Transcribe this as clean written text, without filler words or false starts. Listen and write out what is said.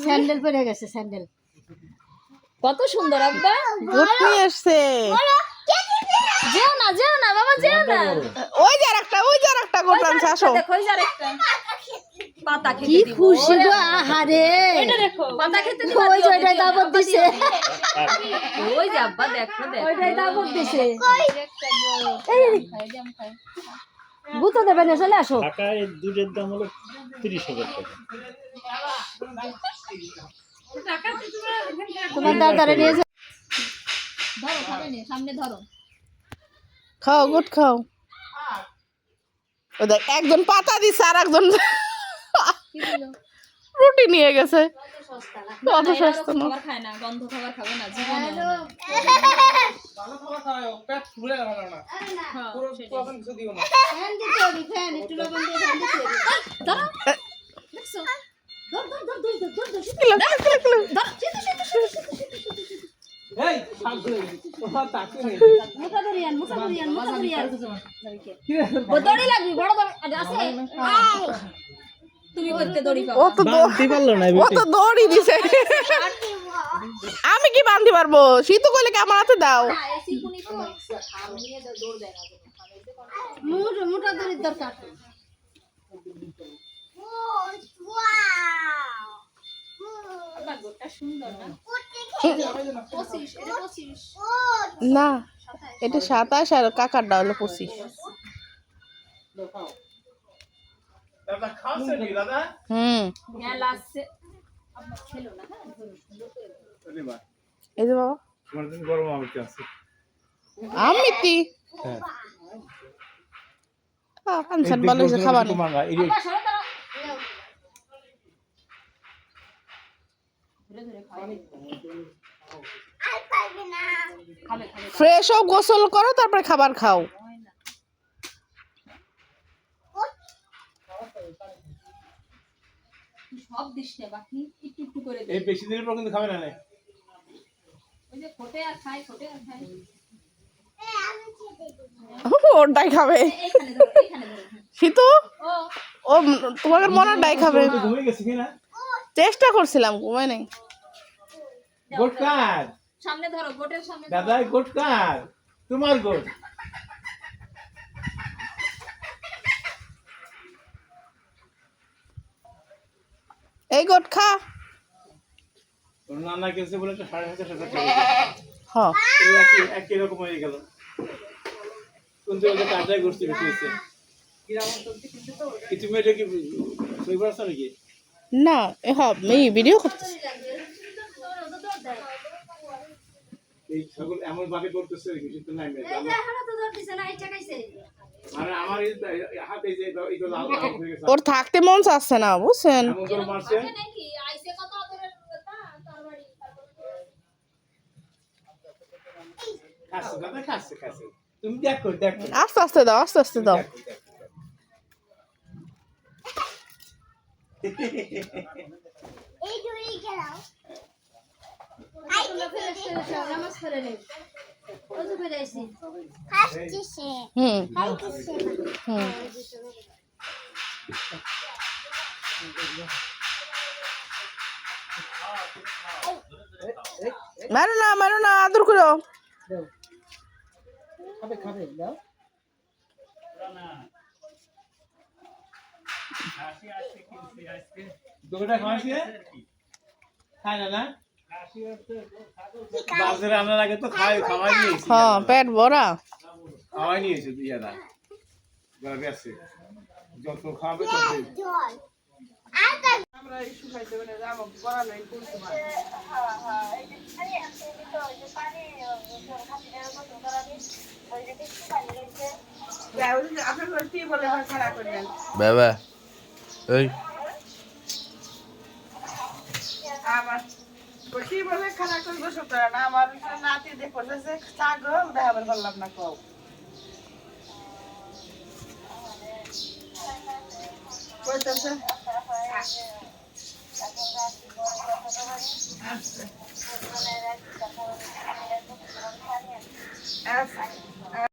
Sandal পরে গেছে sandal. কত সুন্দর আব্বা গোট নিয়ে আসছে। যেও না বাবা যেও না। ওই যে আরেকটা গোট আনছে আসো। দেখো ওই যে আরেকটা পাতা খেতে কি দিব। খুশি গো আহারে। এটা দেখো পাতা খেতে দিব। ওই যে ওইটাই দাবত দিছে। ওই যে আব্বা দেখো ওইটাই দাবত দিছে। এই গুতো দেবে না চলে আসো। ঢাকায় দুধের দাম হলো 30,000 টাকা। তোমার দাদারে নিয়ে যাও। ধরো খাবে নে সামনে ধরো। খাও গোট খাও। ও দেখ একজন পাতা দিছে আর একজন কি দিল? রুটি নিয়ে গেছে। কত না, এরা সস্তা না। খাবার খায় না, গন্ধ খাবার খাবে না জীবনে। ভালো খাবার খাওয়াও, পেট ফুলে গেল না। হ্যাঁ, পুরো সেটাই। পুরো কিছু দিও না। ফ্যান দিতে হবে ফ্যান একটু লবণ দিয়ে ফ্যান দিতে হবে। ধরো দেখছো ধর ধর ধর ধর ধর ধর এই শাক ধরে গেছি। ওটা তাকে নেই। মোটা দরিয়ান কি রে? দড়ি লাগবে বড় দড়ি আছে তুমি করতে দড়ি ও পাবা তো বাঁধতে পারলো না ও তো দড়ি দিছে। আমি কি বাঁধতে পারবো? শীত কইলে কি আমার হাতে দাও। এসি কোনি তো আর নিয়ে দৌড় দেয় না মোটা দড়ির দরকার। আবার গোটা সুন্দর না 25 এটা 25 না এটা 27 আর কাকারটা হলো 25। দাদা খাওয়াছে নাকি দাদা? হ্যাঁ লাস্টে আব্বা খেলো না হ্যাঁ আরে বাহ। এই যে বাবা তোমার জন্য গরম আলু আছে। আমিতি হ্যাঁ আনসান ভালো হয়েছে খাবার নেই। তোমার এই আব্বা সরো দাঁড়াও ধরে ধরে খাবে খাবে ফ্রেশ হও গোসল করো তারপরে খাবার খাও। সব দিশে বাকি একটু একটু করে দে এই বেশি দিনের পর কিন্তু খাবে না না। ওই যে খোটে আর খায় ওরটাই খাবে এইখানে ধরো শীতু ও ও তোমাদের মনেরটাই খাবে। ঘুমিয়ে গেছে কি না? চেষ্টা করছিলাম ঘুমাই নাই। গোট কার? সামনে ধরো গোটের সামনে ধরো। দাদা গোট কার? তোমার গোট। এই গোট খা। ওর নানা কেসে বলে একটা 7,500 টাকা। হ্যাঁ একই রকম হয়ে গেল। কিন্তু ওদের কাজটাই করতে বেশি হয়েছে। কিছু মেয়েটা কি শৈবার আছে নাকি? না এই ভিডিও করতেছি। এই সকল এমন ভাবে করতেছে কিছু নাই মেয়ে। এখনো তো ধর দিছে না এই টাকাইছে। মানে আমার এই হাতে যে এই লাল লাল হয়ে গেছে। ওর থাকতে মন চাচ্ছে না বুঝছেন। এমন করে মারছে। নাকি আইসে কত আদরের তার বাড়ি খাচ্ছে দাদা খাচ্ছে। তুমি দেখো। আস্তে আস্তে দাও আস্তে আস্তে দাও। এই দড়ি গেলাও। আইতে ফেরেছে নামাজ পড়ে নেই। ওযু করে আইছি। হাসতেছে। হাসতেছে। মারো না আদর করো। খাবে দাও। দুটোটা খাওয়াইছে? খায় না? বাজারে আনার আগে তো খাওয়াই নিয়েছি। হ্যাঁ পেট ভরা। খাওয়াই নিয়েছে ইয়ারা। ঘরে আছে। যত খাবে তত আমরা এই শুকাইতে বলে যাবো করা নাই করতে পারি। বাবা ওই আমার কি বলে খানা করবো সুতরাং আমার নাতি দেখো যে ছাগল দেখাবার পারলাম না কও কইতাছে আচ্ছা